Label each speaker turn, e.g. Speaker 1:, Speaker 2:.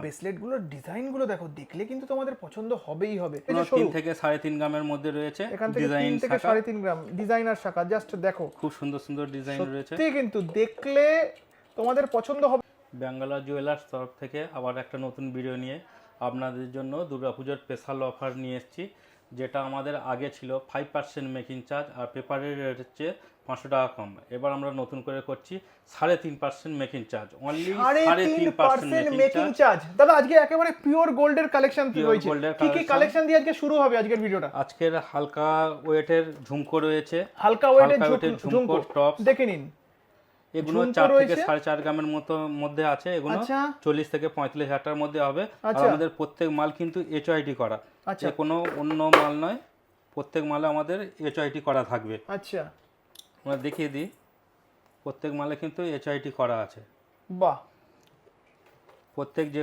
Speaker 1: Bracelet গুলোর design গুলো দেখো, দেখলে কিন্তু তোমাদের পছন্দ হবেই হবে।
Speaker 2: 3 থেকে 3.5 গ্রামের মধ্যে রয়েছে
Speaker 1: এখান থেকে 3 থেকে 3.5 গ্রাম ডিজাইনার শাখা, জাস্ট দেখো
Speaker 2: খুব সুন্দর সুন্দর ডিজাইন রয়েছে,
Speaker 1: সত্যি কিন্তু দেখলে তোমাদের পছন্দ হবে।
Speaker 2: ব্যাঙ্গালোর জুয়েলার্স তরফ থেকে আবার একটা নতুন ভিডিও নিয়ে আপনাদের জন্য দুর্গাপুজোর স্পেশাল অফার নিয়ে এসেছি, যেটা আমাদের আগে ছিল 5% মেকিং চার্জ আর পেপারের রেট হচ্ছে 500 টাকা কম। এবার আমরা নতুন করে করছি 3.5% making charge, only 3.5%
Speaker 1: making charge. দাদা আজকে একেবারে পিওর গোল্ডের কালেকশন রয়েছে, কি কি কালেকশন দিয়ে আজকে শুরু হবে আজকের ভিডিওটা?
Speaker 2: আজকের হালকা ওয়েটের ঝুমকো রয়েছে,
Speaker 1: হালকা ওয়েটের
Speaker 2: ঝুমকো টপ
Speaker 1: দেখে নিন,
Speaker 2: এগুলো 4 থেকে 4.5 গ্রামের মধ্যে আছে, এগুলো 40 থেকে 45 হাজার টাকার মধ্যে হবে। আর আমাদের প্রত্যেক মাল কিন্তু এইচআইটি করা, যে কোনো অন্য মাল নয়, প্রত্যেক মালে আমাদের এইচআইটি করা থাকবে।
Speaker 1: আচ্ছা
Speaker 2: আমরা দেখিয়ে দিই, প্রত্যেক মালে কিন্তু এইচআইটি করা আছে।
Speaker 1: বাহ,
Speaker 2: প্রত্যেক যে